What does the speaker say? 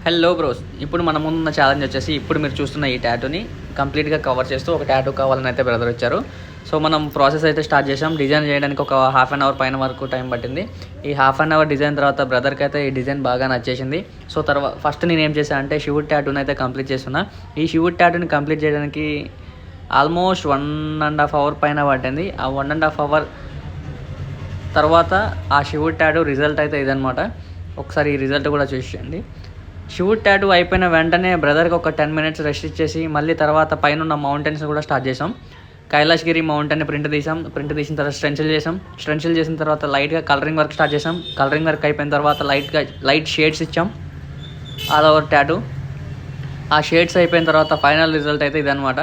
Hello bros, ఇప్పుడు మన ముందున్న ఛాలెంజ్ వచ్చేసి ఇప్పుడు మీరు చూస్తున్న ఈ ట్యాటూని కంప్లీట్గా కవర్ చేస్తూ ఒక ట్యాటూ కావాలని అయితే బ్రదర్ వచ్చారు. సో మనం ప్రాసెస్ అయితే స్టార్ట్ చేసాం. డిజైన్ చేయడానికి ఒక హాఫ్ అన్ అవర్ పైన వరకు టైం పట్టింది. ఈ హాఫ్ అన్ అవర్ డిజైన్ తర్వాత బ్రదర్కి అయితే ఈ డిజైన్ బాగా నచ్చేసింది. సో తర్వాత ఫస్ట్ నేను ఏం చేశాను అంటే శివుడ్ ట్యాటూని అయితే కంప్లీట్ చేస్తున్నా. ఈ శివుడ్ ట్యాటూని కంప్లీట్ చేయడానికి ఆల్మోస్ట్ 1.5 అవర్ పైన పట్టింది. ఆ 1.5 అవర్ తర్వాత ఆ శివుడ్ ట్యాటూ రిజల్ట్ అయితే ఇదనమాట. ఒకసారి ఈ రిజల్ట్ కూడా చూసేయండి. శివుడ్ ట్యాటూ అయిపోయిన వెంటనే బ్రదర్కి ఒక 10 మినిట్స్ రెస్ట్ ఇచ్చేసి మళ్ళీ తర్వాత పైన ఉన్న మౌంటైన్స్ కూడా స్టార్ట్ చేసాం. కైలాసగిరి మౌంటైన్ ప్రింట్ తీసిన తర్వాత స్ట్రెంచిల్ చేసిన తర్వాత లైట్గా కలరింగ్ వర్క్ స్టార్ట్ చేసాం. కలరింగ్ వర్క్ అయిపోయిన తర్వాత లైట్ షేడ్స్ ఇచ్చాం ఆల్ ఓవర్ ట్యాటూ. ఆ షేడ్స్ అయిపోయిన తర్వాత ఫైనల్ రిజల్ట్ అయితే ఇదనమాట.